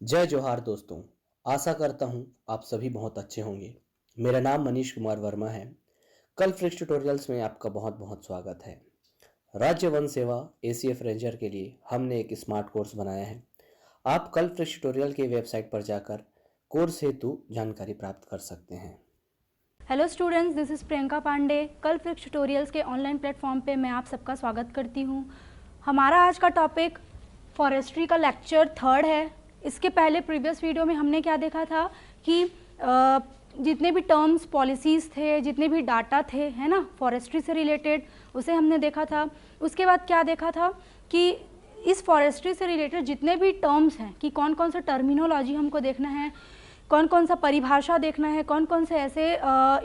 जय जोहार दोस्तों। आशा करता हूँ आप सभी बहुत अच्छे होंगे। मेरा नाम मनीष कुमार वर्मा है। कल फ्रिक्स ट्यूटोरियल्स में आपका बहुत बहुत स्वागत है। राज्य वन सेवा एसीएफ रेंजर के लिए हमने एक स्मार्ट कोर्स बनाया है। आप कल फ्रिक्स ट्यूटोरियल के वेबसाइट पर जाकर कोर्स हेतु जानकारी प्राप्त कर सकते हैं। Hello students, this is Priyanka Pandey. कल फ्रिक्स ट्यूटोरियल्स के ऑनलाइन प्लेटफॉर्म पे मैं आप सबका स्वागत करती हूँ। हमारा आज का टॉपिक फॉरेस्ट्री का लेक्चर 3 है। इसके पहले प्रीवियस वीडियो में हमने क्या देखा था कि जितने भी टर्म्स पॉलिसीज़ थे, जितने भी डाटा थे, है ना, फॉरेस्ट्री से रिलेटेड, उसे हमने देखा था। उसके बाद क्या देखा था कि इस फॉरेस्ट्री से रिलेटेड जितने भी टर्म्स हैं कि कौन कौन सा टर्मिनोलॉजी हमको देखना है, कौन कौन सा परिभाषा देखना है, कौन कौन से ऐसे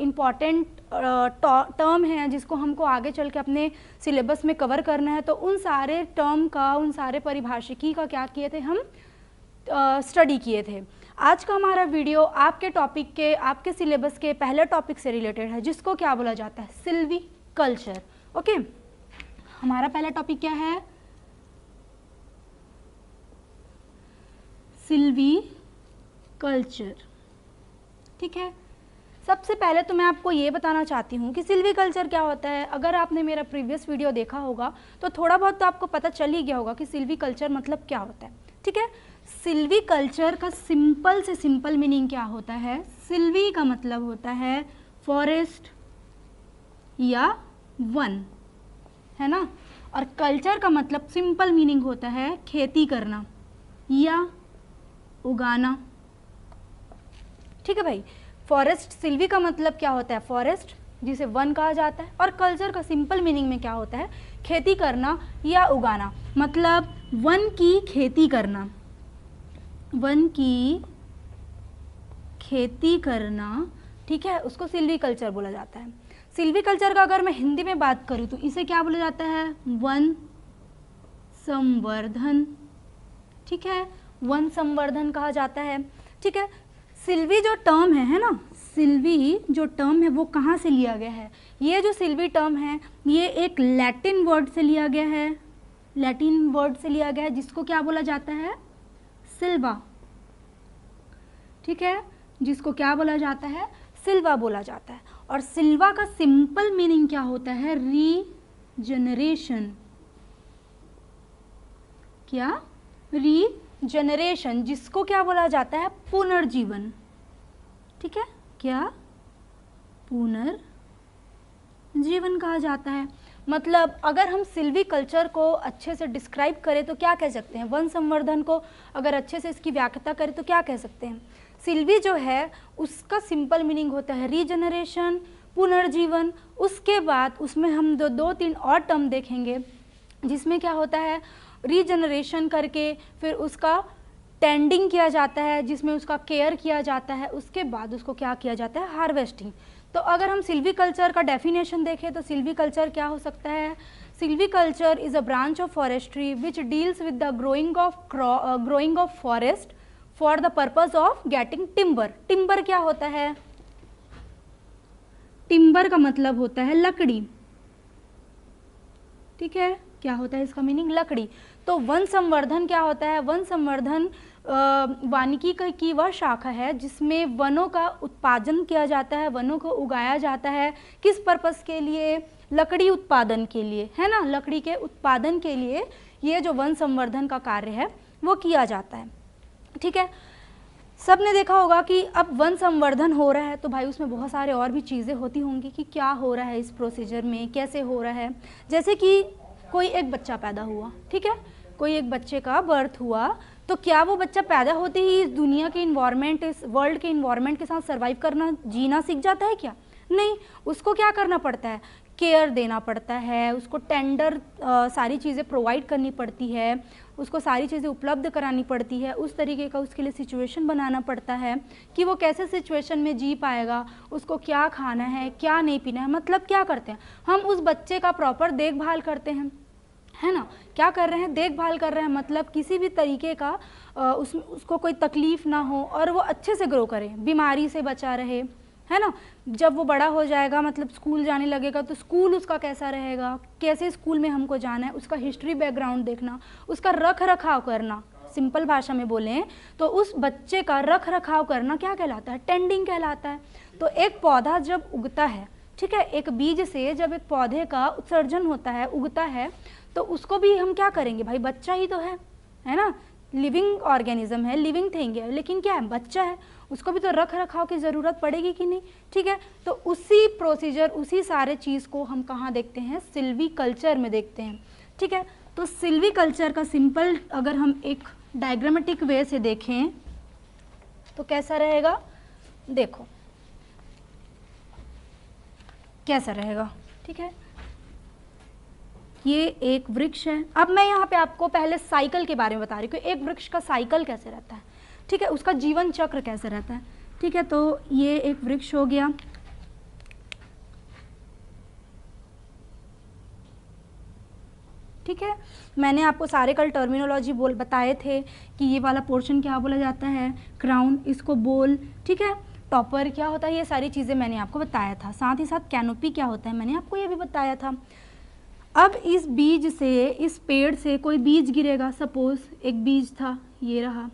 इम्पॉर्टेंट टर्म हैं जिसको हमको आगे चल के अपने सिलेबस में कवर करना है। तो उन सारे टर्म का, उन सारे परिभाषिकी का क्या किए थे, हम स्टडी किए थे। आज का हमारा वीडियो आपके टॉपिक के, आपके सिलेबस के पहले टॉपिक से रिलेटेड है, जिसको क्या बोला जाता है, सिल्वी कल्चर। ओके, हमारा पहला टॉपिक क्या है, सिल्वी कल्चर। ठीक है, सबसे पहले तो मैं आपको ये बताना चाहती हूँ कि सिल्वी कल्चर क्या होता है। अगर आपने मेरा प्रीवियस वीडियो देखा होगा तो थोड़ा बहुत तो आपको पता चल ही गया होगा कि सिल्वी कल्चर मतलब क्या होता है। ठीक है, सिल्वी कल्चर का सिंपल से सिंपल मीनिंग क्या होता है। सिल्वी का मतलब होता है फॉरेस्ट या वन, है ना, और कल्चर का मतलब सिंपल मीनिंग होता है खेती करना या उगाना। ठीक है भाई, फॉरेस्ट, सिल्वी का मतलब क्या होता है, फॉरेस्ट जिसे वन कहा जाता है, और कल्चर का सिंपल मीनिंग में क्या होता है, खेती करना या उगाना। मतलब वन की खेती करना, वन की खेती करना, ठीक है, उसको सिल्वी कल्चर बोला जाता है। सिल्वी कल्चर का अगर मैं हिंदी में बात करूँ तो इसे क्या बोला जाता है, वन संवर्धन। ठीक है, वन संवर्धन कहा जाता है। ठीक है, सिल्वी जो टर्म है ना, सिल्वी जो टर्म है वो कहाँ से लिया गया है। ये जो सिल्वी टर्म है ये एक लैटिन वर्ड से लिया गया है, लैटिन वर्ड से लिया गया है, जिसको क्या बोला जाता है, सिल्वा। ठीक है, जिसको क्या बोला जाता है, सिल्वा बोला जाता है। और सिल्वा का सिंपल मीनिंग क्या होता है, रीजनरेशन। क्या, रीजनरेशन, जिसको क्या बोला जाता है, पुनर्जीवन। ठीक है, क्या, पुनर्जीवन कहा जाता है। मतलब अगर हम सिल्वी कल्चर को अच्छे से डिस्क्राइब करें तो क्या कह सकते हैं, वन संवर्धन को अगर अच्छे से इसकी व्याख्या करें तो क्या कह सकते हैं। सिल्वी जो है उसका सिंपल मीनिंग होता है रीजनरेशन, पुनर्जीवन। उसके बाद उसमें हम दो तीन और टर्म देखेंगे जिसमें क्या होता है, रीजनरेशन करके फिर उसका टेंडिंग किया जाता है, जिसमें उसका केयर किया जाता है, उसके बाद उसको क्या किया जाता है, हार्वेस्टिंग। तो अगर हम सिल्वी कल्चर का डेफिनेशन देखें तो सिल्वी कल्चर क्या हो सकता है, Silvi culture is a branch of forestry which deals with the growing of forest for the purpose of getting timber. Timber क्या होता है, टिम्बर का मतलब होता है लकड़ी। ठीक है, क्या होता है इसका मीनिंग, लकड़ी। तो वन संवर्धन क्या होता है, वन संवर्धन वानिकी की वह शाखा है जिसमें वनों का उत्पादन किया जाता है, वनों को उगाया जाता है। किस पर्पस के लिए, लकड़ी उत्पादन के लिए, है ना, लकड़ी के उत्पादन के लिए ये जो वन संवर्धन का कार्य है वो किया जाता है। ठीक है, सब ने देखा होगा कि अब वन संवर्धन हो रहा है तो भाई उसमें बहुत सारे और भी चीज़ें होती होंगी कि क्या हो रहा है इस प्रोसीजर में, कैसे हो रहा है। जैसे कि कोई एक बच्चा पैदा हुआ, ठीक है, कोई एक बच्चे का बर्थ हुआ, तो क्या वो बच्चा पैदा होते ही इस दुनिया के इन्वायरमेंट, इस वर्ल्ड के इन्वायरमेंट के साथ सर्वाइव करना, जीना सीख जाता है क्या, नहीं। उसको क्या करना पड़ता है, केयर देना पड़ता है, उसको टेंडर सारी चीज़ें प्रोवाइड करनी पड़ती है, उसको सारी चीज़ें उपलब्ध करानी पड़ती है, उस तरीके का उसके लिए सिचुएशन बनाना पड़ता है कि वो कैसे सिचुएशन में जी पाएगा, उसको क्या खाना है, क्या नहीं पीना है। मतलब क्या करते हैं हम, उस बच्चे का प्रॉपर देखभाल करते हैं, है ना, क्या कर रहे हैं, देखभाल कर रहे हैं। मतलब किसी भी तरीके का उसको कोई तकलीफ़ ना हो और वो अच्छे से ग्रो करे, बीमारी से बचा रहे, है ना। जब वो बड़ा हो जाएगा, मतलब स्कूल जाने लगेगा, तो स्कूल उसका कैसा रहेगा, कैसे स्कूल में हमको जाना है, उसका हिस्ट्री बैकग्राउंड देखना, उसका रख रखाव करना, सिंपल भाषा में बोलें तो उस बच्चे का रख रखाव करना क्या कहलाता है? टेंडिंग कहलाता है। तो एक पौधा जब उगता है, ठीक है, एक बीज से जब एक पौधे का उत्सर्जन होता है, उगता है, तो उसको भी हम क्या करेंगे भाई? बच्चा ही तो है ना, लिविंग ऑर्गेनिज्म है, लिविंग थिंग है, लेकिन क्या है? बच्चा है, उसको भी तो रख रखाव की ज़रूरत पड़ेगी कि नहीं? ठीक है, तो उसी प्रोसीजर, उसी सारे चीज़ को हम कहाँ देखते हैं? सिल्वी कल्चर में देखते हैं। ठीक है, तो सिल्वी कल्चर का सिंपल अगर हम एक डायग्रामेटिक वे से देखें तो कैसा रहेगा? देखो कैसा रहेगा। ठीक है, ये एक वृक्ष है। अब मैं यहाँ पे आपको पहले साइकिल के बारे में बता रही हूँ कि एक वृक्ष का साइकिल कैसे रहता है। ठीक है, उसका जीवन चक्र कैसे रहता है। ठीक है, तो ये एक वृक्ष हो गया। ठीक है, मैंने आपको सारे कल टर्मिनोलॉजी बताए थे कि ये वाला पोर्शन क्या बोला जाता है? क्राउन, इसको बोल। ठीक है, टॉपर क्या होता है? ये सारी चीज़ें मैंने आपको बताया था। साथ ही साथ कैनोपी क्या होता है, मैंने आपको ये भी बताया था। अब इस बीज से, इस पेड़ से कोई बीज गिरेगा, सपोज एक बीज था, ये रहा।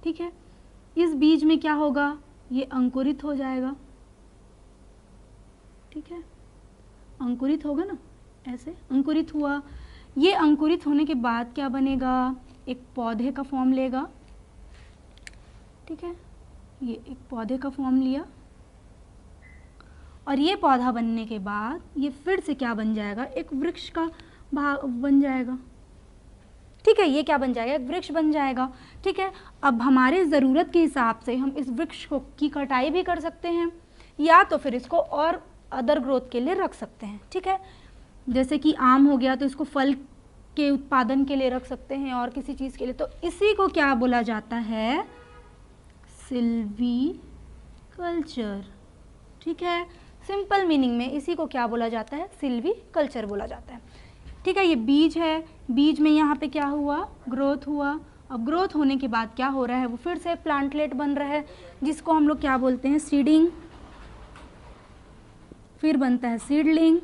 ठीक है, इस बीज में क्या होगा? ये अंकुरित हो जाएगा। ठीक है, अंकुरित होगा ना, ऐसे अंकुरित हुआ। ये अंकुरित होने के बाद क्या बनेगा? एक पौधे का फॉर्म लेगा। ठीक है, ये एक पौधे का फॉर्म लिया और ये पौधा बनने के बाद ये फिर से क्या बन जाएगा? एक वृक्ष का भाग बन जाएगा। ठीक है, ये क्या बन जाएगा? एक वृक्ष बन जाएगा। ठीक है, अब हमारे ज़रूरत के हिसाब से हम इस वृक्ष को की कटाई भी कर सकते हैं या तो फिर इसको और अदर ग्रोथ के लिए रख सकते हैं। ठीक है, जैसे कि आम हो गया तो इसको फल के उत्पादन के लिए रख सकते हैं और किसी चीज़ के लिए। तो इसी को क्या बोला जाता है? सिल्वी कल्चर। ठीक है, सिंपल मीनिंग में इसी को क्या बोला जाता है? सिल्वी कल्चर बोला जाता है। ठीक है, ये बीज है, बीज में यहाँ पे क्या हुआ? ग्रोथ हुआ। अब ग्रोथ होने के बाद क्या हो रहा है? वो फिर से प्लांटलेट बन रहा है, जिसको हम लोग क्या बोलते हैं? सीडिंग। फिर बनता है सीडलिंग।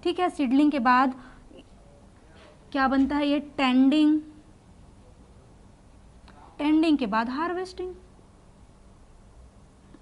ठीक है, सीडलिंग के बाद क्या बनता है? ये टेंडिंग। टेंडिंग के बाद हार्वेस्टिंग।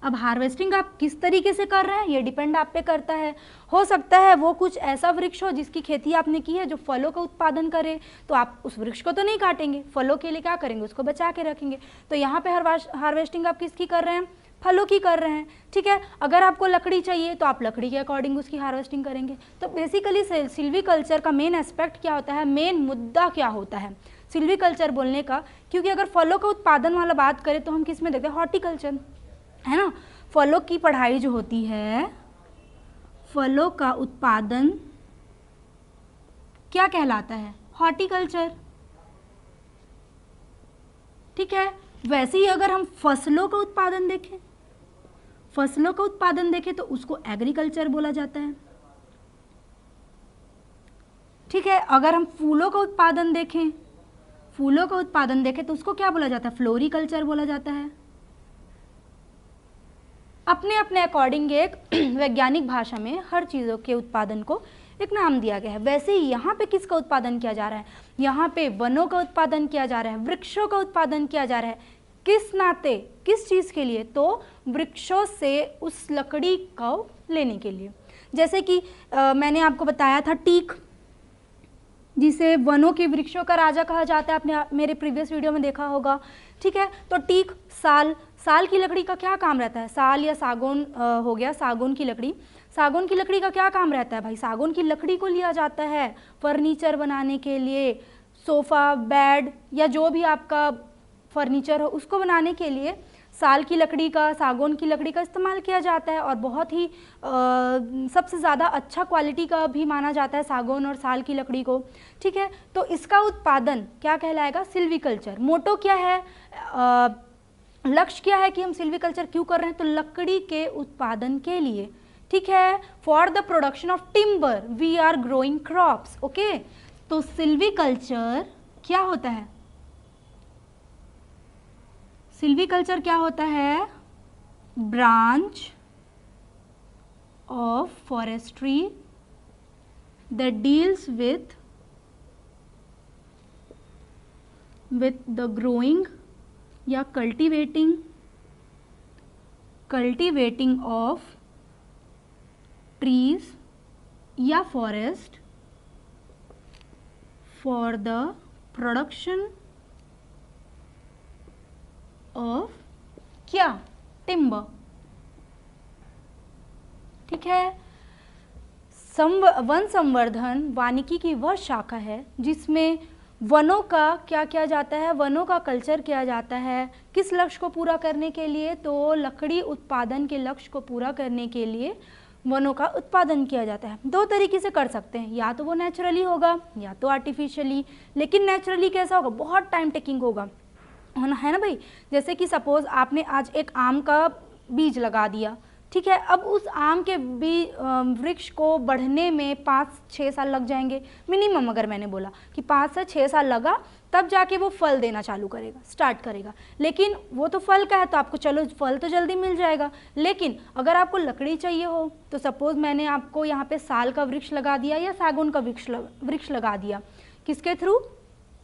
अब हार्वेस्टिंग आप किस तरीके से कर रहे हैं ये डिपेंड आप पे करता है। हो सकता है वो कुछ ऐसा वृक्ष हो जिसकी खेती आपने की है जो फलों का उत्पादन करे, तो आप उस वृक्ष को तो नहीं काटेंगे, फलों के लिए क्या करेंगे? उसको बचा के रखेंगे। तो यहाँ पे हार्वेस्टिंग आप किसकी कर रहे हैं? फलों की कर रहे हैं। ठीक है, अगर आपको लकड़ी चाहिए तो आप लकड़ी के अकॉर्डिंग उसकी हार्वेस्टिंग करेंगे। तो बेसिकली सिल्वी कल्चर का मेन एस्पेक्ट क्या होता है? मेन मुद्दा क्या होता है सिल्वी कल्चर बोलने का? क्योंकि अगर फलों का उत्पादन वाला बात करें तो हम किस में देखते हैं? हॉर्टिकल्चर, है ना। फलों की पढ़ाई जो होती है, फलों का उत्पादन क्या कहलाता है? हॉर्टिकल्चर। ठीक है, वैसे ही अगर हम फसलों का उत्पादन देखें, फसलों का उत्पादन देखें तो उसको एग्रीकल्चर बोला जाता है। ठीक है, अगर हम फूलों का उत्पादन देखें, फूलों का उत्पादन देखें तो उसको क्या बोला जाता है? फ्लोरिकल्चर बोला जाता है। अपने अपने अकॉर्डिंग एक वैज्ञानिक भाषा में हर चीज़ों के उत्पादन को एक नाम दिया गया है। वैसे ही यहाँ पे किसका उत्पादन किया जा रहा है? यहाँ पे वनों का उत्पादन किया जा रहा है, वृक्षों का उत्पादन किया जा रहा है। किस नाते, किस चीज़ के लिए? तो वृक्षों से उस लकड़ी को लेने के लिए। जैसे कि मैंने आपको बताया था टीक, जिसे वनों के वृक्षों का राजा कहा जाता है, आपने मेरे प्रीवियस वीडियो में देखा होगा। ठीक है, तो टीक, साल की लकड़ी का क्या काम रहता है? साल या सागौन हो गया, सागौन की लकड़ी। सागौन की लकड़ी का क्या काम रहता है भाई? सागौन की लकड़ी को लिया जाता है फर्नीचर बनाने के लिए, सोफ़ा, बेड या जो भी आपका फर्नीचर हो उसको बनाने के लिए साल की लकड़ी का, सागौन की लकड़ी का इस्तेमाल किया जाता है। और बहुत ही सबसे ज़्यादा अच्छा क्वालिटी का भी माना जाता है सागौन और साल की लकड़ी को। ठीक है, तो इसका उत्पादन क्या कहलाएगा? सिल्वीकल्चर। मोटो क्या है, लक्ष्य क्या है कि हम सिल्वीकल्चर क्यों कर रहे हैं? तो लकड़ी के उत्पादन के लिए। ठीक है, for the production of timber we are growing crops. Okay, तो सिल्वीकल्चर क्या होता है? सिल्वीकल्चर क्या होता है? Branch of forestry that deals with with the growing या cultivating of trees या forest for the production of क्या? timber। ठीक है। वन संवर्धन वानिकी की वह शाखा है जिसमें वनों का क्या किया जाता है, वनों का कल्चर किया जाता है। किस लक्ष्य को पूरा करने के लिए? तो लकड़ी उत्पादन के लक्ष्य को पूरा करने के लिए वनों का उत्पादन किया जाता है। दो तरीके से कर सकते हैं, या तो वो नेचुरली होगा या तो आर्टिफिशियली। लेकिन नेचुरली कैसा होगा? बहुत टाइम टेकिंग होगा, है ना भाई। जैसे कि सपोज आपने आज एक आम का बीज लगा दिया, ठीक है। अब उस आम के वृक्ष को बढ़ने में 5-6 साल लग जाएंगे मिनिमम। अगर मैंने बोला कि 5 से 6 साल लगा, तब जाके वो फल देना चालू करेगा, स्टार्ट करेगा। लेकिन वो तो फल का है तो आपको चलो फल तो जल्दी मिल जाएगा। लेकिन अगर आपको लकड़ी चाहिए हो तो सपोज मैंने आपको यहाँ पे साल का वृक्ष लगा दिया या सागौन का वृक्ष लगा दिया, किसके थ्रू?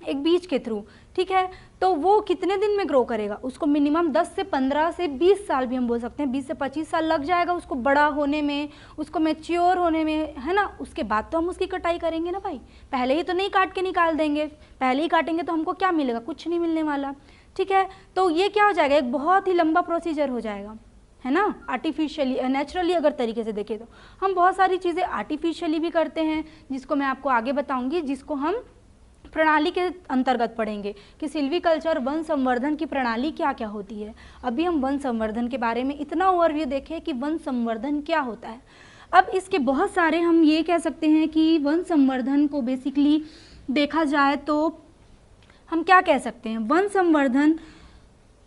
एक बीज के थ्रू, ठीक है। तो वो कितने दिन में ग्रो करेगा? उसको मिनिमम 10 से 15 से 20 साल भी हम बोल सकते हैं, 20 से 25 साल लग जाएगा उसको बड़ा होने में, उसको मैच्योर होने में, है ना। उसके बाद तो हम उसकी कटाई करेंगे ना भाई, पहले ही तो नहीं काट के निकाल देंगे। पहले ही काटेंगे तो हमको क्या मिलेगा? कुछ नहीं मिलने वाला, ठीक है। तो ये क्या हो जाएगा? एक बहुत ही लंबा प्रोसीजर हो जाएगा, है ना। आर्टिफिशियली नेचुरली अगर तरीके से देखें तो हम बहुत सारी चीज़ें आर्टिफिशियली भी करते हैं, जिसको मैं आपको आगे बताऊँगी, जिसको हम प्रणाली के अंतर्गत पढ़ेंगे कि सिल्वीकल्चर वन संवर्धन की प्रणाली क्या क्या होती है। अभी हम वन संवर्धन के बारे में इतना ओवरव्यू देखें कि वन संवर्धन क्या होता है। अब इसके बहुत सारे हम ये कह सकते हैं कि वन संवर्धन को बेसिकली देखा जाए तो हम क्या कह सकते हैं? वन संवर्धन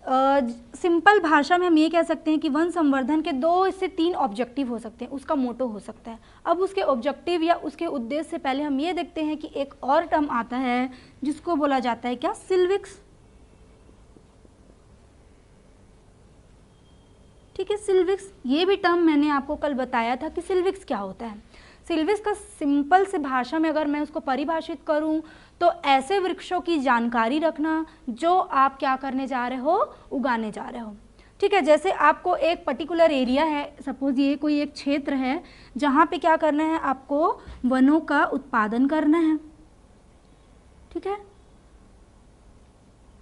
सिंपल भाषा में हम ये कह सकते हैं कि वन संवर्धन के 2 से 3 ऑब्जेक्टिव हो सकते हैं, उसका मोटो हो सकता है। अब उसके ऑब्जेक्टिव या उसके उद्देश्य से पहले हम ये देखते हैं कि एक और टर्म आता है जिसको बोला जाता है क्या? सिल्विक्स। ठीक है, सिल्विक्स। ये भी टर्म मैंने आपको कल बताया था कि सिल्विक्स क्या होता है। सिल्विक्स का सिंपल से भाषा में अगर मैं उसको परिभाषित करूं तो ऐसे वृक्षों की जानकारी रखना जो आप क्या करने जा रहे हो? उगाने जा रहे हो, ठीक है। जैसे आपको एक पर्टिकुलर एरिया है, सपोज ये कोई एक क्षेत्र है जहाँ पे क्या करना है? आपको वनों का उत्पादन करना है, ठीक है।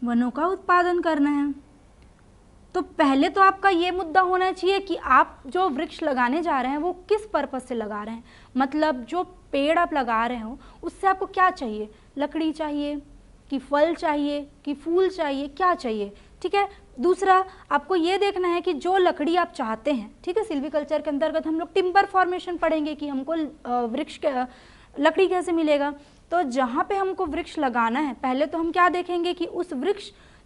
वनों का उत्पादन करना है तो पहले तो आपका ये मुद्दा होना चाहिए कि आप जो वृक्ष लगाने जा रहे हैं वो किस पर्पज से लगा रहे हैं। मतलब जो पेड़ आप लगा रहे हो उससे आपको क्या चाहिए? लकड़ी चाहिए कि फल चाहिए कि फूल चाहिए, क्या चाहिए, ठीक है। दूसरा आपको ये देखना है कि जो लकड़ी आप चाहते हैं, ठीक है। सिल्वीकल्चर के अंतर्गत हम लोग टिम्बर फॉर्मेशन पढ़ेंगे कि हमको वृक्ष लकड़ी कैसे मिलेगा। तो जहाँ पे हमको वृक्ष लगाना है पहले तो हम क्या देखेंगे कि उस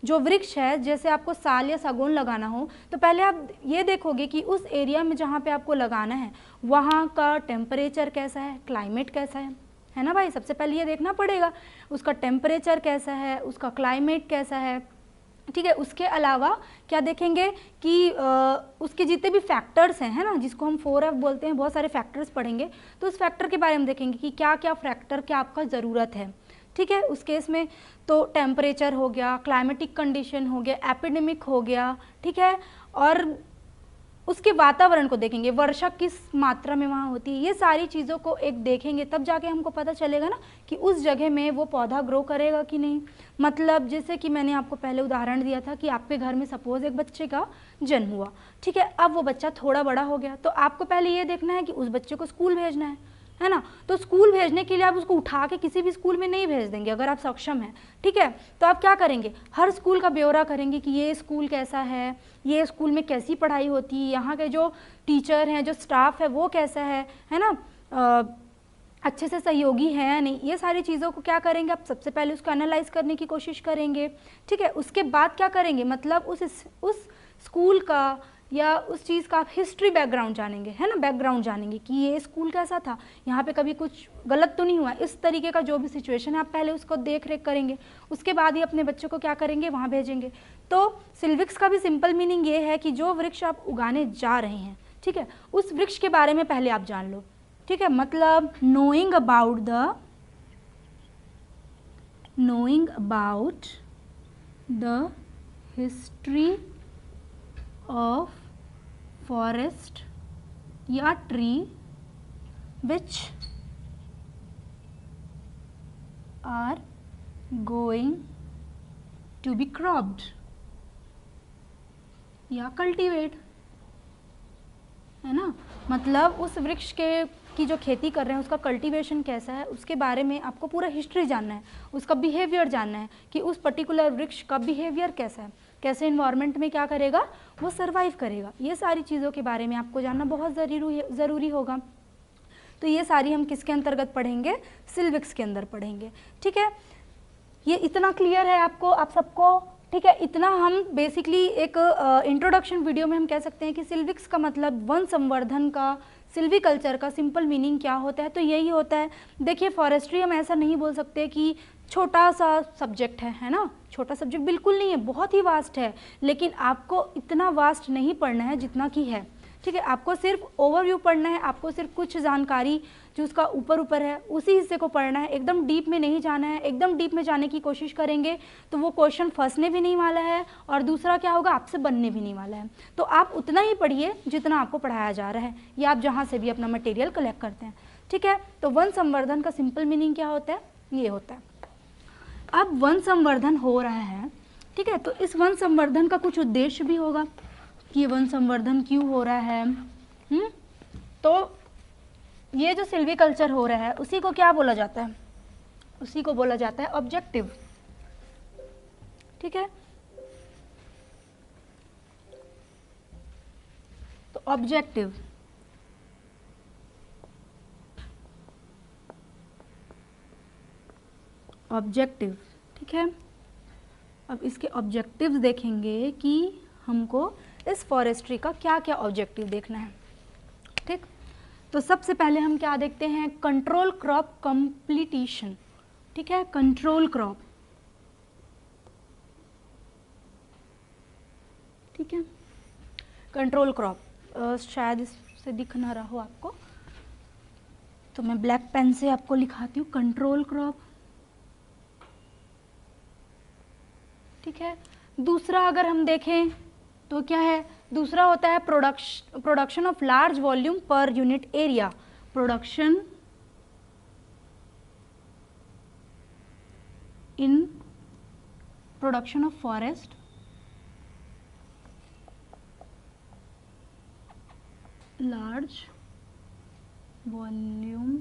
जो वृक्ष है, जैसे आपको साल या सागौन लगाना हो तो पहले आप ये देखोगे कि उस एरिया में जहाँ पे आपको लगाना है वहाँ का टेम्परेचर कैसा है, क्लाइमेट कैसा है ना भाई। सबसे पहले ये देखना पड़ेगा उसका टेम्परेचर कैसा है, उसका क्लाइमेट कैसा है, ठीक है। उसके अलावा क्या देखेंगे कि उसके जितने भी फैक्टर्स हैं, है ना, जिसको हम 4F बोलते हैं, बहुत सारे फैक्टर्स पढ़ेंगे तो उस फैक्टर के बारे में देखेंगे कि क्या क्या फैक्टर क्या आपका ज़रूरत है, ठीक है। उस केस में तो टेम्परेचर हो गया, क्लाइमेटिक कंडीशन हो गया, एपिडेमिक हो गया, ठीक है। और उसके वातावरण को देखेंगे, वर्षा किस मात्रा में वहाँ होती है, ये सारी चीज़ों को एक देखेंगे तब जाके हमको पता चलेगा ना कि उस जगह में वो पौधा ग्रो करेगा कि नहीं। मतलब जैसे कि मैंने आपको पहले उदाहरण दिया था कि आपके घर में सपोज एक बच्चे का जन्म हुआ, ठीक है। अब वो बच्चा थोड़ा बड़ा हो गया तो आपको पहले ये देखना है कि उस बच्चे को स्कूल भेजना है ना। तो स्कूल भेजने के लिए आप उसको उठा के किसी भी स्कूल में नहीं भेज देंगे अगर आप सक्षम हैं, ठीक है। तो आप क्या करेंगे? हर स्कूल का ब्यौरा करेंगे कि ये स्कूल कैसा है, ये स्कूल में कैसी पढ़ाई होती है, यहाँ के जो टीचर हैं, जो स्टाफ है वो कैसा है ना, अच्छे से सहयोगी है या नहीं। ये सारी चीज़ों को क्या करेंगे? आप सबसे पहले उसको एनालाइज करने की कोशिश करेंगे, ठीक है। उसके बाद क्या करेंगे? मतलब उस स्कूल का या उस चीज़ का आप हिस्ट्री बैकग्राउंड जानेंगे, है ना, बैकग्राउंड जानेंगे कि ये स्कूल कैसा था, यहाँ पे कभी कुछ गलत तो नहीं हुआ, इस तरीके का जो भी सिचुएशन है आप पहले उसको देख रेख करेंगे। उसके बाद ही अपने बच्चों को क्या करेंगे? वहाँ भेजेंगे। तो सिल्विक्स का भी सिंपल मीनिंग ये है कि जो वृक्ष आप उगाने जा रहे हैं, ठीक है, उस वृक्ष के बारे में पहले आप जान लो, ठीक है। मतलब knowing about the history of forest या tree which are going to be cropped या कल्टीवेट, है ना। मतलब उस वृक्ष के की जो खेती कर रहे हैं उसका कल्टीवेशन कैसा है, उसके बारे में आपको पूरा हिस्ट्री जानना है, उसका बिहेवियर जानना है कि उस पर्टिकुलर वृक्ष का बिहेवियर कैसा है, कैसे इन्वायरमेंट में क्या करेगा, वो सर्वाइव करेगा। ये सारी चीज़ों के बारे में आपको जानना बहुत ज़रूरी होगा। तो ये सारी हम किसके अंतर्गत पढ़ेंगे, सिल्विक्स के अंदर पढ़ेंगे। ठीक है, ये इतना क्लियर है आपको, आप सबको। ठीक है, इतना हम बेसिकली एक इंट्रोडक्शन वीडियो में हम कह सकते हैं कि सिल्विक्स का मतलब वन संवर्धन का, सिल्वीकल्चर का सिंपल मीनिंग क्या होता है, तो यही होता है। देखिए फॉरेस्ट्री हम ऐसा नहीं बोल सकते कि छोटा सा सब्जेक्ट है ना, छोटा सब्जेक्ट बिल्कुल नहीं है, बहुत ही वास्ट है, लेकिन आपको इतना वास्ट नहीं पढ़ना है जितना कि है। ठीक है, आपको सिर्फ ओवरव्यू पढ़ना है, आपको सिर्फ कुछ जानकारी जो उसका ऊपर है उसी हिस्से को पढ़ना है, एकदम डीप में नहीं जाना है। एकदम डीप में जाने की कोशिश करेंगे तो वो क्वेश्चन फंसने भी नहीं वाला है, और दूसरा क्या होगा, आपसे बनने भी नहीं वाला है। तो आप उतना ही पढ़िए जितना आपको पढ़ाया जा रहा है, या आप जहाँ से भी अपना मटेरियल कलेक्ट करते हैं। ठीक है, तो वन संवर्धन का सिंपल मीनिंग क्या होता है, ये होता है। अब वन संवर्धन हो रहा है, ठीक है, तो इस वन संवर्धन का कुछ उद्देश्य भी होगा कि वन संवर्धन क्यों हो रहा है। तो ये जो सिल्वीकल्चर हो रहा है उसी को क्या बोला जाता है, उसी को बोला जाता है ऑब्जेक्टिव। ठीक है, तो ऑब्जेक्टिव ऑब्जेक्टिव ठीक है। अब इसके ऑब्जेक्टिव्स देखेंगे कि हमको इस फॉरेस्ट्री का क्या क्या ऑब्जेक्टिव देखना है। ठीक, तो सबसे पहले हम क्या देखते हैं, कंट्रोल क्रॉप कंप्लीटिशन। ठीक है, कंट्रोल क्रॉप, ठीक है, कंट्रोल क्रॉप, शायद इससे दिख ना रहा हो आपको, तो मैं ब्लैक पेन से आपको लिखाती हूँ, कंट्रोल क्रॉप। ठीक है, दूसरा अगर हम देखें तो क्या है, दूसरा होता है production of large volume per unit area. Production in production of forest large volume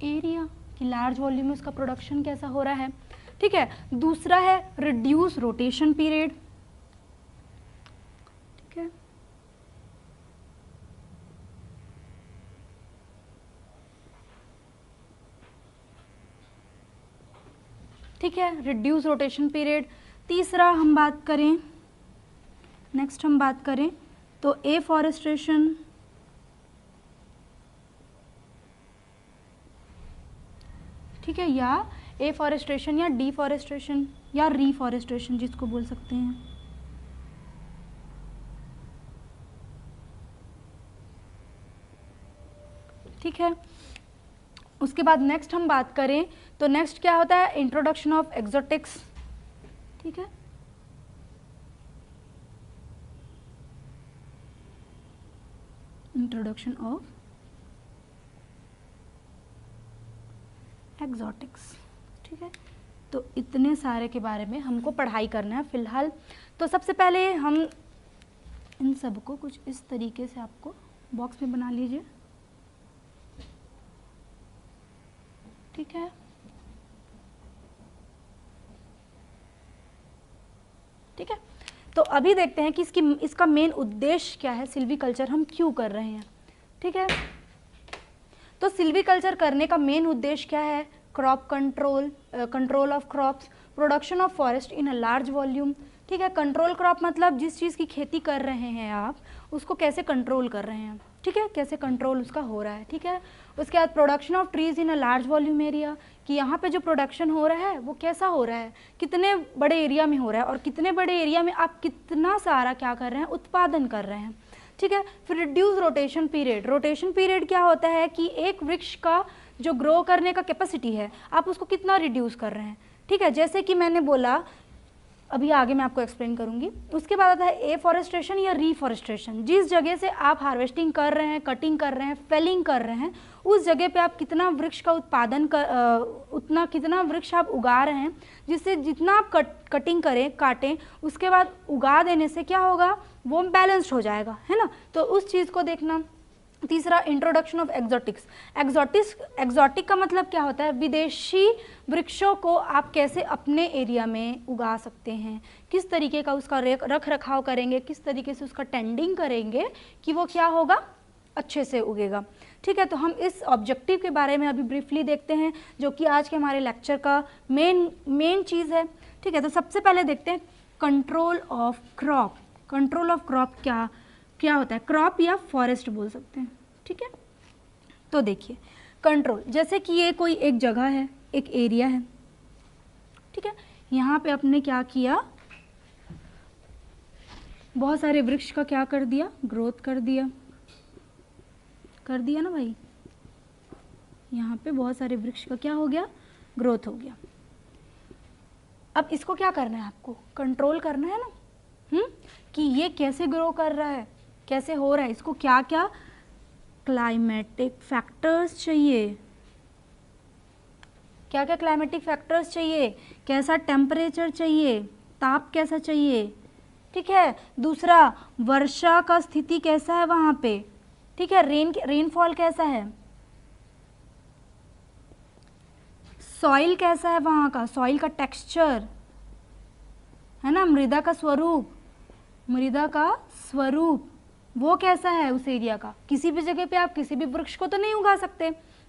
area, कि लार्ज वॉल्यूम में उसका प्रोडक्शन कैसा हो रहा है। ठीक है, दूसरा है रिड्यूस रोटेशन पीरियड। ठीक है, ठीक है, रिड्यूस रोटेशन पीरियड। तीसरा हम बात करें, नेक्स्ट हम बात करें तो एफॉरेस्टेशन, ठीक है, या एफॉरेस्टेशन या डिफॉरेस्टेशन या रीफॉरेस्टेशन जिसको बोल सकते हैं। ठीक है, उसके बाद नेक्स्ट हम बात करें तो नेक्स्ट क्या होता है, इंट्रोडक्शन ऑफ एक्सोटिक्स। ठीक है, इंट्रोडक्शन ऑफ एक्सोटिक्स। ठीक है, तो इतने सारे के बारे में हमको पढ़ाई करना है फिलहाल। तो सबसे पहले हम इन सबको कुछ इस तरीके से आपको बॉक्स में बना लीजिए। ठीक है, ठीक है, तो अभी देखते हैं कि इसका मेन उद्देश्य क्या है, सिल्वीकल्चर हम क्यों कर रहे हैं। ठीक है, तो सिल्वीकल्चर करने का मेन उद्देश्य क्या है, crop control, control of crops, production of forest in a large volume. ठीक है, कंट्रोल क्रॉप मतलब जिस चीज़ की खेती कर रहे हैं आप उसको कैसे कंट्रोल कर रहे हैं। ठीक है, कैसे कंट्रोल उसका हो रहा है। ठीक है, उसके बाद production of trees in a large volume area, कि यहाँ पे जो प्रोडक्शन हो रहा है वो कैसा हो रहा है, कितने बड़े एरिया में हो रहा है, और कितने बड़े एरिया में आप कितना सारा क्या कर रहे हैं, उत्पादन कर रहे हैं। ठीक है, फिर reduce rotation period. Rotation period क्या होता है कि एक वृक्ष का जो ग्रो करने का कैपेसिटी है आप उसको कितना रिड्यूस कर रहे हैं। ठीक है, जैसे कि मैंने बोला अभी आगे मैं आपको एक्सप्लेन करूंगी। उसके बाद आता है एफॉरेस्टेशन या रीफॉरेस्टेशन। जिस जगह से आप हार्वेस्टिंग कर रहे हैं, कटिंग कर रहे हैं, फेलिंग कर रहे हैं, उस जगह पे आप कितना वृक्ष का उत्पादन उतना कितना वृक्ष आप उगा रहे हैं, जिससे जितना आप कटिंग करें, काटें, उसके बाद उगा देने से क्या होगा, वो बैलेंस्ड हो जाएगा, है ना। तो उस चीज़ को देखना। तीसरा, इंट्रोडक्शन ऑफ एक्सोटिक्स। एक्सोटिक का मतलब क्या होता है, विदेशी वृक्षों को आप कैसे अपने एरिया में उगा सकते हैं, किस तरीके का उसका रख रखाव करेंगे, किस तरीके से उसका टेंडिंग करेंगे कि वो क्या होगा, अच्छे से उगेगा। ठीक है, तो हम इस ऑब्जेक्टिव के बारे में अभी ब्रीफली देखते हैं, जो कि आज के हमारे लेक्चर का मेन चीज़ है। ठीक है, तो सबसे पहले देखते हैं control of crop. Control of crop क्या होता है, क्रॉप या फॉरेस्ट बोल सकते हैं। ठीक है, तो देखिए कंट्रोल, जैसे कि ये कोई एक जगह है, एक एरिया है, ठीक है, यहाँ पे आपने क्या किया, बहुत सारे वृक्ष का क्या कर दिया, ग्रोथ कर दिया ना भाई, यहाँ पे बहुत सारे वृक्ष का क्या हो गया, ग्रोथ हो गया। अब इसको क्या करना है, आपको कंट्रोल करना है ना, कि ये कैसे ग्रो कर रहा है, कैसे हो रहा है, इसको क्या क्या क्लाइमेटिक फैक्टर्स चाहिए, क्या क्या क्लाइमेटिक फैक्टर्स चाहिए, कैसा टेम्परेचर चाहिए, ताप कैसा चाहिए, ठीक है। दूसरा, वर्षा का स्थिति कैसा है वहाँ पे, ठीक है, रेनफॉल कैसा है, सॉइल कैसा है वहाँ का, सॉइल का टेक्सचर, है ना, मृदा का स्वरूप वो कैसा है उस एरिया का। किसी भी जगह पे आप किसी भी वृक्ष को तो नहीं उगा सकते,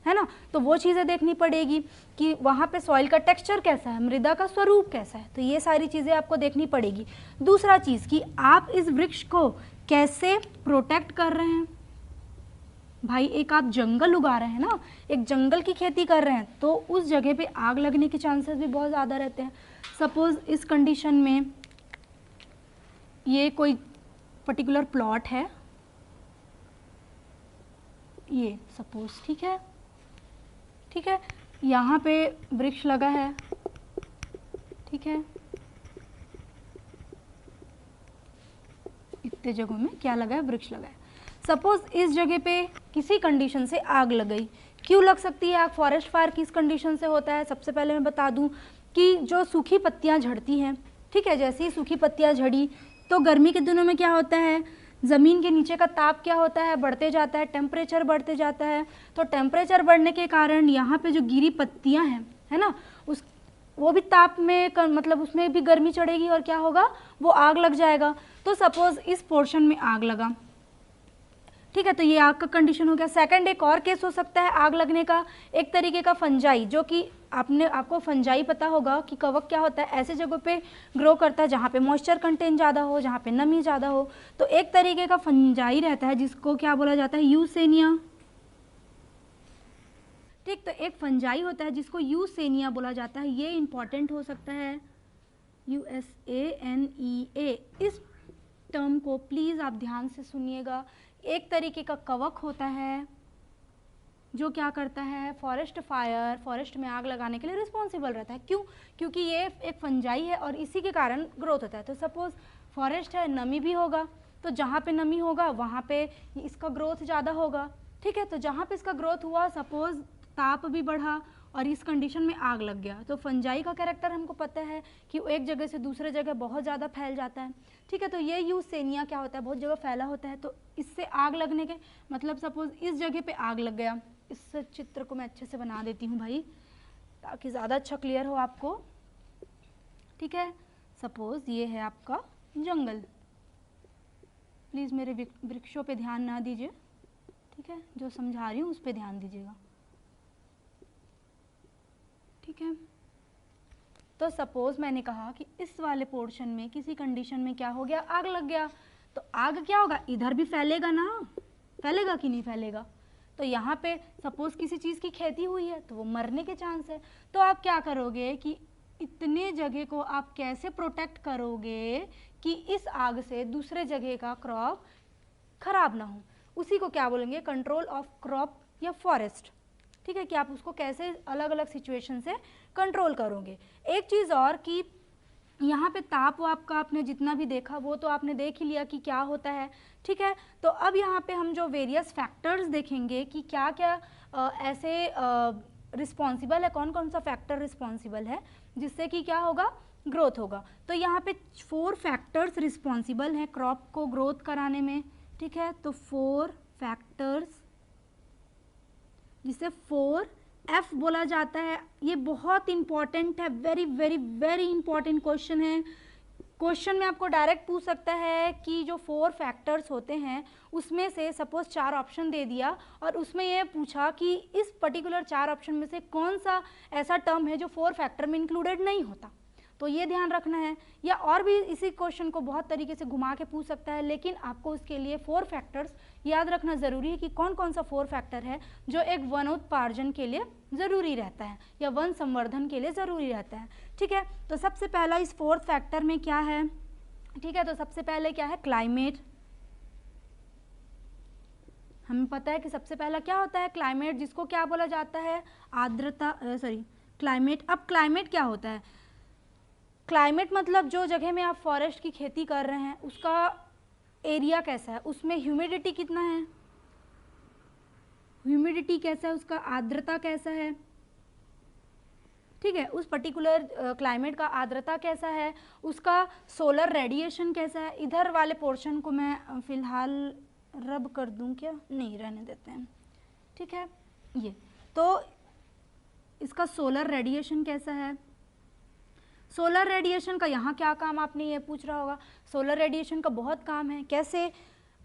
है ना, तो वो चीज़ें देखनी पड़ेगी कि वहाँ पे सॉइल का टेक्सचर कैसा है, मृदा का स्वरूप कैसा है, तो ये सारी चीज़ें आपको देखनी पड़ेगी। दूसरा चीज़ कि आप इस वृक्ष को कैसे प्रोटेक्ट कर रहे हैं। भाई एक आप जंगल उगा रहे हैं ना, एक जंगल की खेती कर रहे हैं, तो उस जगह पे आग लगने के चांसेस भी बहुत ज़्यादा रहते हैं। सपोज़ इस कंडीशन में ये कोई पर्टिकुलर प्लॉट है, ये सपोज, ठीक है, यहाँ पे वृक्ष लगा है, ठीक है, इतने जगहों में क्या लगा है, वृक्ष लगा है। सपोज इस जगह पे किसी कंडीशन से आग लग गई। क्यों लग सकती है आग, फॉरेस्ट फायर किस कंडीशन से होता है, सबसे पहले मैं बता दूं कि जो सूखी पत्तियां झड़ती हैं, ठीक है, जैसे ही सूखी पत्तियां झड़ी तो गर्मी के दिनों में क्या होता है, ज़मीन के नीचे का ताप क्या होता है, बढ़ते जाता है, टेम्परेचर बढ़ते जाता है। तो टेम्परेचर बढ़ने के कारण यहाँ पे जो गिरी पत्तियाँ हैं, है ना, वो भी ताप में मतलब उसमें भी गर्मी चढ़ेगी और क्या होगा, वो आग लग जाएगा। तो सपोज इस पोर्शन में आग लगा, ठीक है, तो ये आग का कंडीशन हो गया। सेकंड, एक और केस हो सकता है आग लगने का, एक तरीके का फंजाई, जो कि आपको फंजाई पता होगा कि कवक क्या होता है, ऐसे जगहों पे ग्रो करता है जहाँ पे मॉइस्चर कंटेंट ज़्यादा हो, जहाँ पे नमी ज़्यादा हो। तो एक तरीके का फंजाई रहता है जिसको क्या बोला जाता है, यूसेनिया। ठीक, तो एक फंजाई होता है जिसको यूसेनिया बोला जाता है, ये इंपॉर्टेंट हो सकता है, USANEA। इस टर्म को प्लीज़ आप ध्यान से सुनिएगा। एक तरीके का कवक होता है जो क्या करता है, फॉरेस्ट में आग लगाने के लिए रिस्पॉन्सिबल रहता है। क्यों, क्योंकि ये एक फंजाई है और इसी के कारण ग्रोथ होता है। तो सपोज फॉरेस्ट है, नमी भी होगा, तो जहाँ पे नमी होगा वहाँ पे इसका ग्रोथ ज़्यादा होगा, ठीक है। तो जहाँ पे इसका ग्रोथ हुआ, सपोज ताप भी बढ़ा और इस कंडीशन में आग लग गया, तो फंजाई का कैरेक्टर हमको पता है कि एक जगह से दूसरे जगह बहुत ज़्यादा फैल जाता है, ठीक है। तो ये यूसेनिया क्या होता है, बहुत जगह फैला होता है। तो इससे आग लगने के मतलब सपोज इस जगह पे आग लग गया, इस चित्र को मैं अच्छे से बना देती हूँ भाई ताकि ज़्यादा अच्छा क्लियर हो आपको, ठीक है। सपोज ये है आपका जंगल, प्लीज़ मेरे वृक्षों पे ध्यान ना दीजिए, ठीक है, जो समझा रही हूँ उस पर ध्यान दीजिएगा, ठीक है। तो सपोज मैंने कहा कि इस वाले पोर्शन में किसी कंडीशन में क्या हो गया, आग लग गया, तो आग क्या होगा, इधर भी फैलेगा ना, फैलेगा कि नहीं फैलेगा। तो यहाँ पे सपोज किसी चीज़ की खेती हुई है तो वो मरने के चांस है। तो आप क्या करोगे कि इतने जगह को आप कैसे प्रोटेक्ट करोगे कि इस आग से दूसरे जगह का क्रॉप खराब ना हो, उसी को क्या बोलेंगे, कंट्रोल ऑफ क्रॉप या फॉरेस्ट, ठीक है, कि आप उसको कैसे अलग अलग सिचुएशन से कंट्रोल करोगे। एक चीज़ और कि यहाँ पे ताप वाप का आपने जितना भी देखा वो तो आपने देख ही लिया कि क्या होता है, ठीक है। तो अब यहाँ पे हम जो वेरियस फैक्टर्स देखेंगे कि क्या क्या ऐसे रिस्पॉन्सिबल है, कौन कौन सा फैक्टर रिस्पॉन्सिबल है जिससे कि क्या होगा, ग्रोथ होगा। तो यहाँ पे 4 फैक्टर्स रिस्पॉन्सिबल हैं क्रॉप को ग्रोथ कराने में, ठीक है। तो 4 फैक्टर्स जिसे 4F बोला जाता है, ये बहुत इंपॉर्टेंट है, very very very important question है। क्वेश्चन में आपको डायरेक्ट पूछ सकता है कि जो 4 फैक्टर्स होते हैं उसमें से सपोज 4 ऑप्शन दे दिया और उसमें ये पूछा कि इस पर्टिकुलर 4 ऑप्शन में से कौन सा ऐसा टर्म है जो 4 फैक्टर में इंक्लूडेड नहीं होता, तो ये ध्यान रखना है। या और भी इसी क्वेश्चन को बहुत तरीके से घुमा के पूछ सकता है, लेकिन आपको उसके लिए 4 फैक्टर्स याद रखना ज़रूरी है कि कौन कौन सा 4 फैक्टर है जो एक वनोत्पार्जन के लिए ज़रूरी रहता है या वन संवर्धन के लिए ज़रूरी रहता है, ठीक है। तो सबसे पहला इस 4th फैक्टर में क्या है, ठीक है। तो सबसे पहले क्या है, क्लाइमेट। हमें पता है कि सबसे पहला क्या होता है, क्लाइमेट, जिसको क्या बोला जाता है, आर्द्रता, क्लाइमेट। अब क्लाइमेट क्या होता है, क्लाइमेट मतलब जो जगह में आप फॉरेस्ट की खेती कर रहे हैं उसका एरिया कैसा है, उसमें ह्यूमिडिटी कितना है, ह्यूमिडिटी कैसा है, उसका आर्द्रता कैसा है, ठीक है। उस पर्टिकुलर क्लाइमेट का आर्द्रता कैसा है, उसका सोलर रेडिएशन कैसा है। इधर वाले पोर्शन को मैं फिलहाल रब कर दूं क्या, नहीं रहने देते हैं, ठीक है। ये तो इसका सोलर रेडिएशन कैसा है, सोलर रेडिएशन का यहाँ क्या काम, आपने ये पूछ रहा होगा। सोलर रेडिएशन का बहुत काम है। कैसे,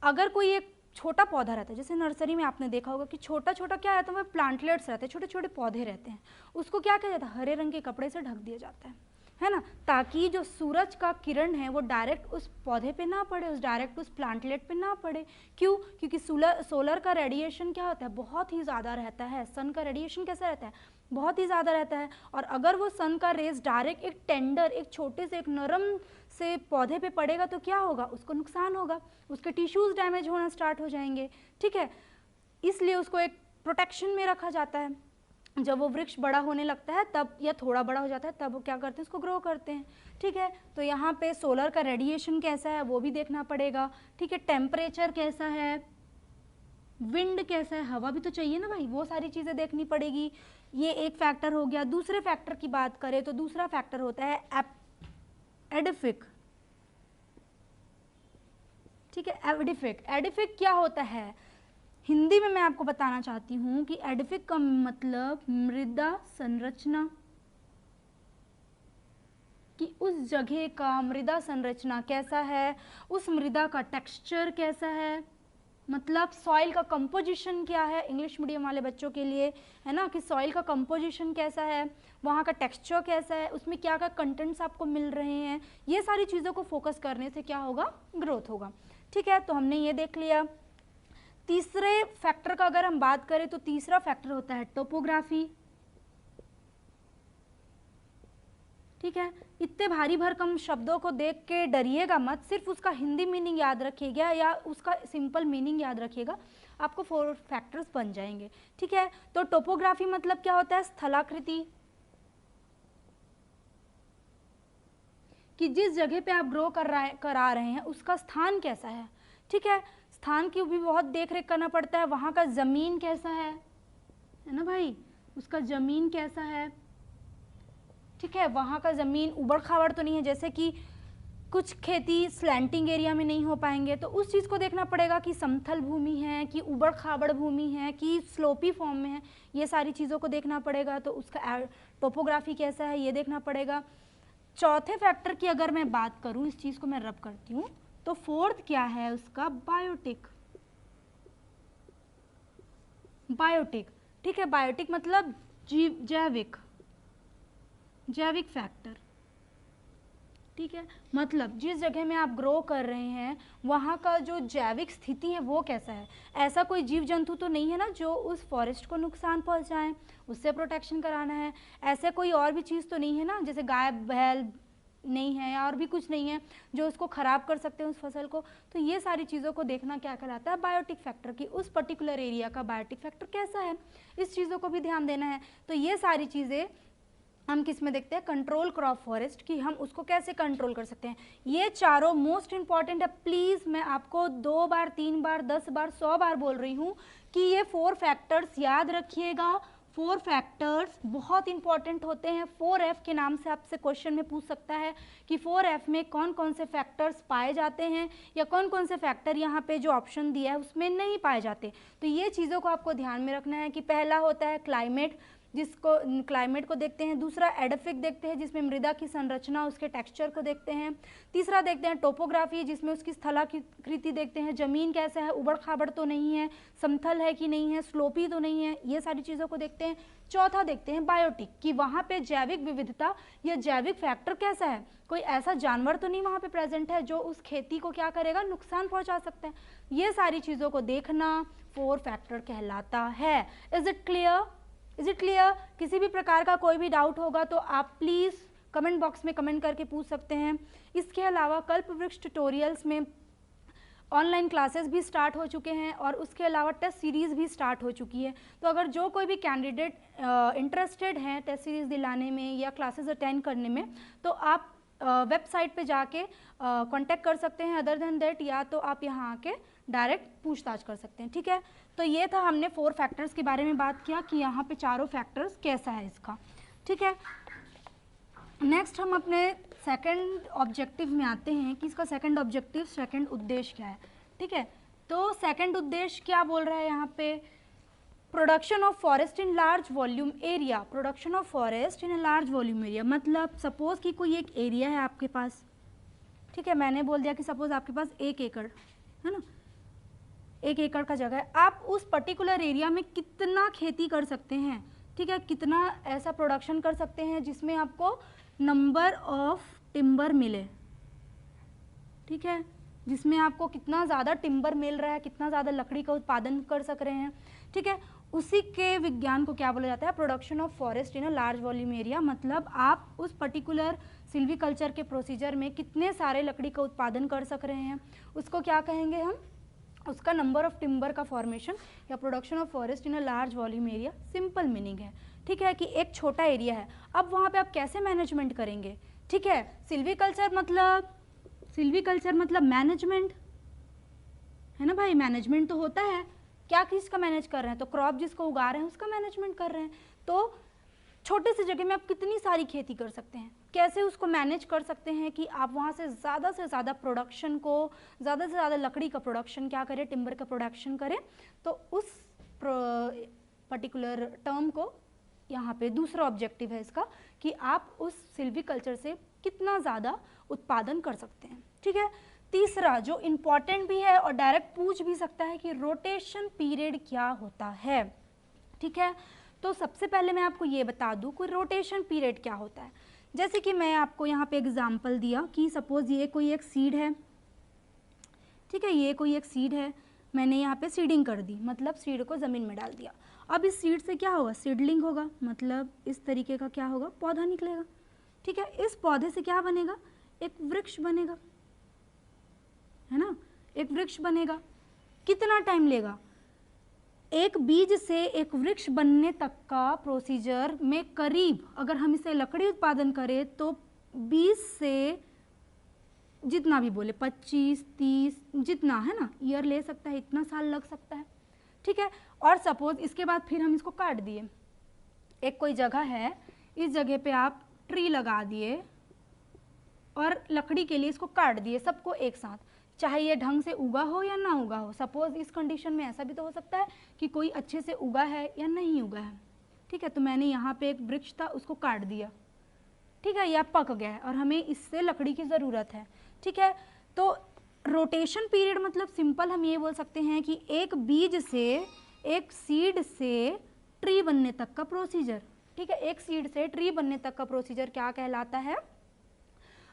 अगर कोई एक छोटा पौधा रहता है, जैसे नर्सरी में आपने देखा होगा कि छोटा छोटा क्या रहता है, वह प्लांटलेट्स रहते हैं, छोटे छोटे पौधे रहते हैं, उसको क्या किया जाता है, हरे रंग के कपड़े से ढक दिया जाता है ना, ताकि जो सूरज का किरण है वो डायरेक्ट उस पौधे पे ना पड़े, उस डायरेक्ट उस प्लांटलेट पे ना पड़े। क्यों, क्योंकि सोलर का रेडिएशन क्या होता है, बहुत ही ज़्यादा रहता है। सन का रेडिएशन कैसा रहता है, बहुत ही ज़्यादा रहता है। और अगर वो सन का रेस डायरेक्ट एक टेंडर, एक छोटे से, एक नरम से पौधे पे पड़ेगा तो क्या होगा, उसको नुकसान होगा, उसके टिश्यूज़ डैमेज होना स्टार्ट हो जाएंगे, ठीक है। इसलिए उसको एक प्रोटेक्शन में रखा जाता है। जब वो वृक्ष बड़ा होने लगता है तब, या थोड़ा बड़ा हो जाता है तब, वो क्या करते हैं, उसको ग्रो करते हैं, ठीक है। तो यहाँ पे सोलर का रेडिएशन कैसा है वो भी देखना पड़ेगा, ठीक है। टेम्परेचर कैसा है, विंड कैसा है, हवा भी तो चाहिए ना भाई, वो सारी चीज़ें देखनी पड़ेगी। ये एक फैक्टर हो गया। दूसरे फैक्टर की बात करें तो दूसरा फैक्टर होता है एडिफिक, ठीक है। एडिफिक, एडिफिक क्या होता है, हिंदी में मैं आपको बताना चाहती हूँ कि एडिफिक का मतलब मृदा संरचना, कि उस जगह का मृदा संरचना कैसा है, उस मृदा का टेक्सचर कैसा है, मतलब सॉइल का कंपोजिशन क्या है, इंग्लिश मीडियम वाले बच्चों के लिए है ना, कि सॉइल का कंपोजिशन कैसा है, वहाँ का टेक्सचर कैसा है, उसमें क्या क्या कंटेंट्स आपको मिल रहे हैं। ये सारी चीज़ों को फोकस करने से क्या होगा, ग्रोथ होगा, ठीक है। तो हमने ये देख लिया। तीसरे फैक्टर का अगर हम बात करें तो तीसरा फैक्टर होता है टोपोग्राफी, ठीक है। इतने भारी भरकम शब्दों को देख के डरिएगा मत, सिर्फ उसका हिंदी मीनिंग याद रखिएगा या उसका सिंपल मीनिंग याद रखिएगा, आपको 4 फैक्टर्स बन जाएंगे, ठीक है। तो टोपोग्राफी मतलब क्या होता है, स्थलाकृति, कि जिस जगह पे आप ग्रो करा रहे हैं उसका स्थान कैसा है, ठीक है। स्थान की भी बहुत देख रेख करना पड़ता है, वहाँ का ज़मीन कैसा है ना भाई, उसका ज़मीन कैसा है, ठीक है। वहाँ का ज़मीन उबड़ खाबड़ तो नहीं है, जैसे कि कुछ खेती स्लैंटिंग एरिया में नहीं हो पाएंगे, तो उस चीज़ को देखना पड़ेगा कि समतल भूमि है कि उबड़ खाबड़ भूमि है कि स्लोपी फॉर्म में है, ये सारी चीज़ों को देखना पड़ेगा। तो उसका टोपोग्राफी कैसा है ये देखना पड़ेगा। चौथे फैक्टर की अगर मैं बात करूँ, इस चीज़ को मैं रब करती हूँ, तो 4th क्या है उसका, बायोटिक, बायोटिक, ठीक है। बायोटिक मतलब जैविक, जैविक फैक्टर, ठीक है। मतलब जिस जगह में आप ग्रो कर रहे हैं वहाँ का जो जैविक स्थिति है वो कैसा है, ऐसा कोई जीव जंतु तो नहीं है ना जो उस फॉरेस्ट को नुकसान पहुँचाएं, उससे प्रोटेक्शन कराना है। ऐसे कोई और भी चीज़ तो नहीं है ना, जैसे गाय बैल नहीं है या और भी कुछ नहीं है जो उसको ख़राब कर सकते हैं उस फसल को। तो ये सारी चीज़ों को देखना क्या कहलाता है, बायोटिक फैक्टर, की उस पर्टिकुलर एरिया का बायोटिक फैक्टर कैसा है, इस चीज़ों को भी ध्यान देना है। तो ये सारी चीज़ें हम किस में देखते हैं, कंट्रोल क्रॉप फॉरेस्ट, कि हम उसको कैसे कंट्रोल कर सकते हैं। ये चारों मोस्ट इंपॉर्टेंट है। प्लीज़ मैं आपको 2 बार 3 बार 10 बार 100 बार बोल रही हूँ कि ये 4 फैक्टर्स याद रखिएगा। 4 फैक्टर्स बहुत इंपॉर्टेंट होते हैं। 4F के नाम से आपसे क्वेश्चन में पूछ सकता है कि 4F में कौन कौन से फैक्टर्स पाए जाते हैं या कौन कौन से फैक्टर यहाँ पे जो ऑप्शन दिया है उसमें नहीं पाए जाते। तो ये चीज़ों को आपको ध्यान में रखना है कि पहला होता है क्लाइमेट, जिसको क्लाइमेट को देखते हैं। दूसरा एडोफिक देखते हैं, जिसमें मृदा की संरचना उसके टेक्सचर को देखते हैं। तीसरा देखते हैं टोपोग्राफी, जिसमें उसकी स्थलाकृति देखते हैं, ज़मीन कैसा है, उबड़ खाबड़ तो नहीं है, समतल है कि नहीं है, स्लोपी तो नहीं है, ये सारी चीज़ों को देखते हैं। चौथा देखते हैं बायोटिक, कि वहाँ पे जैविक विविधता या जैविक फैक्टर कैसा है, कोई ऐसा जानवर तो नहीं वहाँ पे प्रेजेंट है जो उस खेती को क्या करेगा, नुकसान पहुँचा सकता है। ये सारी चीज़ों को देखना 4 फैक्टर कहलाता है। Is it clear? किसी भी प्रकार का कोई भी डाउट होगा तो आप प्लीज़ कमेंट बॉक्स में कमेंट करके पूछ सकते हैं। इसके अलावा कल्पवृक्ष ट्यूटोरियल्स में ऑनलाइन क्लासेस भी स्टार्ट हो चुके हैं और उसके अलावा टेस्ट सीरीज़ भी स्टार्ट हो चुकी है। तो अगर जो कोई भी कैंडिडेट इंटरेस्टेड हैं टेस्ट सीरीज़ दिलाने में या क्लासेस अटेंड करने में, तो आप वेबसाइट पे जाके कांटेक्ट कर सकते हैं। अदर देन दैट, या तो आप यहाँ आके डायरेक्ट पूछताछ कर सकते हैं। ठीक है, तो ये था, हमने 4 फैक्टर्स के बारे में बात किया कि यहाँ पे चारों फैक्टर्स कैसा है इसका। ठीक है, नेक्स्ट हम अपने सेकंड ऑब्जेक्टिव में आते हैं कि इसका सेकंड ऑब्जेक्टिव, सेकंड उद्देश्य क्या है। ठीक है, तो सेकंड उद्देश्य क्या बोल रहा है यहाँ पे, production of forest in large volume area. Production of forest in large volume area मतलब सपोज कि कोई एक एरिया है आपके पास। ठीक है, मैंने बोल दिया कि सपोज आपके पास 1 एकड़ है ना, 1 एकड़ का जगह है। आप उस पर्टिकुलर एरिया में कितना खेती कर सकते हैं, ठीक है, कितना ऐसा प्रोडक्शन कर सकते हैं जिसमें आपको नंबर ऑफ टिम्बर मिले। ठीक है, जिसमें आपको कितना ज़्यादा टिम्बर मिल रहा है, कितना ज़्यादा लकड़ी का उत्पादन कर सक रहे हैं। ठीक है, उसी के विज्ञान को क्या बोला जाता है, production of forest in a large volume area. मतलब आप उस पर्टिकुलर सिल्वीकल्चर के प्रोसीजर में कितने सारे लकड़ी का उत्पादन कर सक रहे हैं, उसको क्या कहेंगे हम, उसका नंबर ऑफ टिम्बर का फॉर्मेशन या production of forest in a large volume area. Simple meaning है। ठीक है, कि एक छोटा एरिया है, अब वहाँ पे आप कैसे मैनेजमेंट करेंगे। ठीक है, सिल्वीकल्चर मतलब मैनेजमेंट है ना भाई, मैनेजमेंट तो होता है, क्या किसका मैनेज कर रहे हैं, तो क्रॉप जिसको उगा रहे हैं उसका मैनेजमेंट कर रहे हैं। तो छोटे से जगह में आप कितनी सारी खेती कर सकते हैं, कैसे उसको मैनेज कर सकते हैं कि आप वहाँ से ज़्यादा प्रोडक्शन को, ज़्यादा से ज़्यादा लकड़ी का प्रोडक्शन क्या करें, टिम्बर का प्रोडक्शन करें। तो उस पर्टिकुलर टर्म को यहाँ पे दूसरा ऑब्जेक्टिव है इसका कि आप उस सिल्वीकल्चर से कितना ज़्यादा उत्पादन कर सकते हैं। ठीक है, तीसरा जो इम्पॉर्टेंट भी है और डायरेक्ट पूछ भी सकता है कि रोटेशन पीरियड क्या होता है। ठीक है, तो सबसे पहले मैं आपको ये बता दूं कि रोटेशन पीरियड क्या होता है। जैसे कि मैं आपको यहाँ पे एग्जांपल दिया कि सपोज ये कोई एक सीड है। ठीक है, ये कोई एक सीड है, मैंने यहाँ पे सीडिंग कर दी, मतलब सीड को ज़मीन में डाल दिया। अब इस सीड से क्या होगा, सीडलिंग होगा, मतलब इस तरीके का क्या होगा, पौधा निकलेगा। ठीक है, इस पौधे से क्या बनेगा, एक वृक्ष बनेगा, है ना, एक वृक्ष बनेगा। कितना टाइम लेगा, एक बीज से एक वृक्ष बनने तक का प्रोसीजर में करीब, अगर हम इसे लकड़ी उत्पादन करें तो 20 से जितना भी बोले 25 30 जितना है ना ईयर ले सकता है, इतना साल लग सकता है। ठीक है, और सपोज इसके बाद फिर हम इसको काट दिए, एक कोई जगह है, इस जगह पे आप ट्री लगा दिए और लकड़ी के लिए इसको काट दिए सबको एक साथ, चाहे ये ढंग से उगा हो या ना उगा हो। सपोज इस कंडीशन में ऐसा भी तो हो सकता है कि कोई अच्छे से उगा है या नहीं उगा है। ठीक है, तो मैंने यहाँ पे एक वृक्ष था उसको काट दिया। ठीक है, यह पक गया है और हमें इससे लकड़ी की ज़रूरत है। ठीक है, तो रोटेशन पीरियड मतलब सिंपल हम ये बोल सकते हैं कि एक बीज से, एक सीड से ट्री बनने तक का प्रोसीजर। ठीक है, एक सीड से ट्री बनने तक का प्रोसीजर क्या कहलाता है,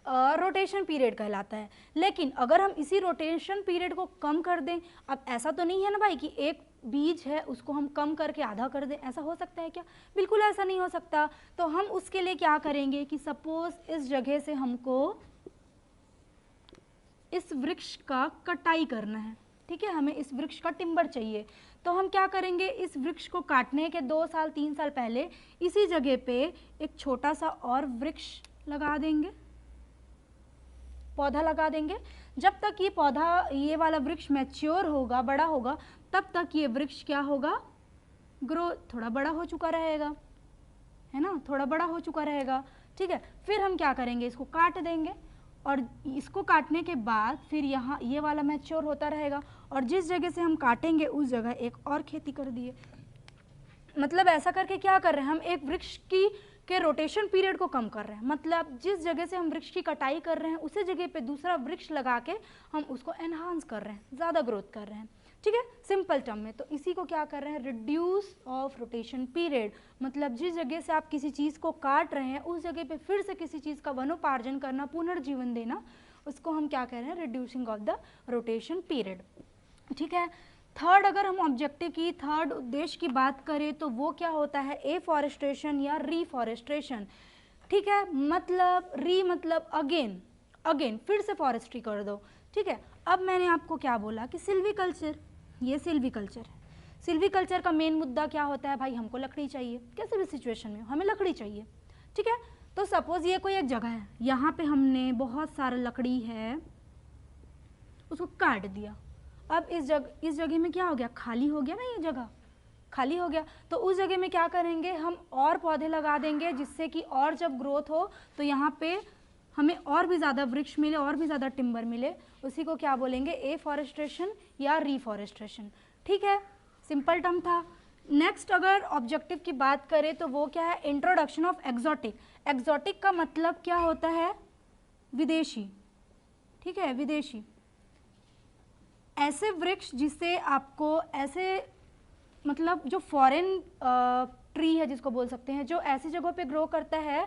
रोटेशन पीरियड कहलाता है। लेकिन अगर हम इसी रोटेशन पीरियड को कम कर दें, अब ऐसा तो नहीं है ना भाई कि एक बीज है उसको हम कम करके आधा कर दें, ऐसा हो सकता है क्या, बिल्कुल ऐसा नहीं हो सकता। तो हम उसके लिए क्या करेंगे कि सपोज इस जगह से हमको इस वृक्ष का कटाई करना है। ठीक है, हमें इस वृक्ष का टिम्बर चाहिए, तो हम क्या करेंगे, इस वृक्ष को काटने के 2 साल 3 साल पहले इसी जगह पे एक छोटा सा और वृक्ष लगा देंगे, पौधा लगा देंगे। जब तक ये पौधा, ये वाला वृक्ष मैच्योर होगा, बड़ा होगा, तब तक ये वृक्ष क्या होगा, ग्रो, थोड़ा बड़ा हो चुका रहेगा, है ना, थोड़ा बड़ा हो चुका रहेगा। ठीक है, फिर हम क्या करेंगे, इसको काट देंगे और इसको काटने के बाद फिर यहाँ ये वाला मैच्योर होता रहेगा और जिस जगह से हम काटेंगे उस जगह एक और खेती कर दिए। मतलब ऐसा करके क्या कर रहे हैं हम, एक वृक्ष की के रोटेशन पीरियड को कम कर रहे हैं। मतलब जिस जगह से हम वृक्ष की कटाई कर रहे हैं उसी जगह पे दूसरा वृक्ष लगा के हम उसको एनहांस कर रहे हैं, ज़्यादा ग्रोथ कर रहे हैं। ठीक है, सिंपल टर्म में तो इसी को क्या कर रहे हैं, रिड्यूस ऑफ रोटेशन पीरियड। मतलब जिस जगह से आप किसी चीज़ को काट रहे हैं उस जगह पे फिर से किसी चीज़ का वनोपार्जन करना, पुनर्जीवन देना, उसको हम क्या कह रहे हैं, reducing of the rotation period. ठीक है, थर्ड, अगर हम ऑब्जेक्टिव की थर्ड उद्देश्य की बात करें तो वो क्या होता है, एफॉरेस्ट्रेशन या रीफॉरेस्ट्रेशन। ठीक है, मतलब री मतलब अगेन, अगेन फिर से फॉरेस्ट्री कर दो। ठीक है, अब मैंने आपको क्या बोला कि सिल्वीकल्चर, ये सिल्वीकल्चर है। सिल्वीकल्चर का मेन मुद्दा क्या होता है, भाई हमको लकड़ी चाहिए, कैसे भी सिचुएशन में हमें लकड़ी चाहिए। ठीक है, तो सपोज ये कोई एक जगह है, यहाँ पे हमने बहुत सारा लकड़ी है, उसको काट दिया। अब इस जगह में क्या हो गया, खाली हो गया ना, ये जगह खाली हो गया। तो उस जगह में क्या करेंगे, हम और पौधे लगा देंगे जिससे कि और जब ग्रोथ हो तो यहाँ पे हमें और भी ज़्यादा वृक्ष मिले, और भी ज़्यादा टिम्बर मिले। उसी को क्या बोलेंगे, एफॉरेस्ट्रेशन या रीफॉरेस्ट्रेशन। ठीक है, सिंपल टर्म था। नेक्स्ट अगर ऑब्जेक्टिव की बात करें तो वो क्या है, इंट्रोडक्शन ऑफ एक्सोटिक। एक्सोटिक का मतलब क्या होता है, विदेशी। ठीक है, विदेशी, ऐसे वृक्ष जिससे आपको ऐसे, मतलब जो फॉरेन ट्री है जिसको बोल सकते हैं, जो ऐसी जगहों पे ग्रो करता है,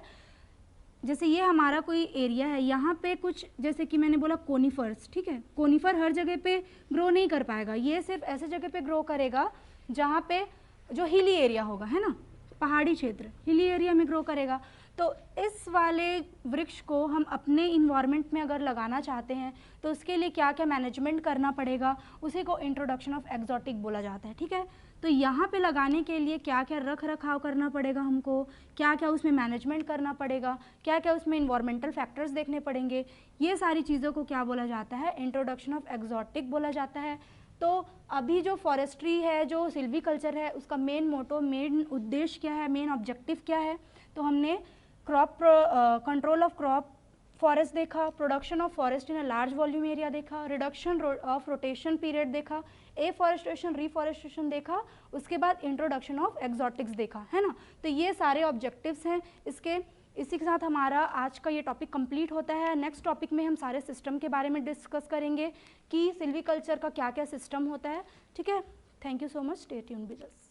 जैसे ये हमारा कोई एरिया है, यहाँ पे कुछ, जैसे कि मैंने बोला कोनिफर्स। ठीक है, कोनिफर हर जगह पे ग्रो नहीं कर पाएगा, ये सिर्फ ऐसे जगह पे ग्रो करेगा जहाँ पे जो हिली एरिया होगा, है ना, पहाड़ी क्षेत्र, हिली एरिया में ग्रो करेगा। तो इस वाले वृक्ष को हम अपने इन्वायरमेंट में अगर लगाना चाहते हैं तो उसके लिए क्या क्या मैनेजमेंट करना पड़ेगा, उसी को इंट्रोडक्शन ऑफ एक्सोटिक बोला जाता है। ठीक है, तो यहाँ पे लगाने के लिए क्या क्या रख रखाव करना पड़ेगा हमको, क्या क्या उसमें मैनेजमेंट करना पड़ेगा, क्या क्या उसमें इन्वायरमेंटल फैक्टर्स देखने पड़ेंगे, ये सारी चीज़ों को क्या बोला जाता है, इंट्रोडक्शन ऑफ एक्सोटिक बोला जाता है। तो अभी जो फॉरेस्ट्री है, जो सिल्वीकल्चर है, उसका मेन मोटो, मेन उद्देश्य क्या है, मेन ऑब्जेक्टिव क्या है, तो हमने crop control of crop forest देखा, production of forest in a large volume area देखा, रिडक्शन ऑफ रोटेशन पीरियड देखा, एफॉरेस्ट्रेशन रीफॉरेस्ट्रेशन देखा, उसके बाद इंट्रोडक्शन ऑफ एक्सोटिक्स देखा, है ना। तो ये सारे ऑब्जेक्टिव्स हैं इसके। इसी के साथ हमारा आज का ये टॉपिक कंप्लीट होता है। नेक्स्ट टॉपिक में हम सारे सिस्टम के बारे में डिस्कस करेंगे कि सिल्वीकल्चर का क्या क्या सिस्टम होता है। ठीक है, thank you so much, stay tuned with us.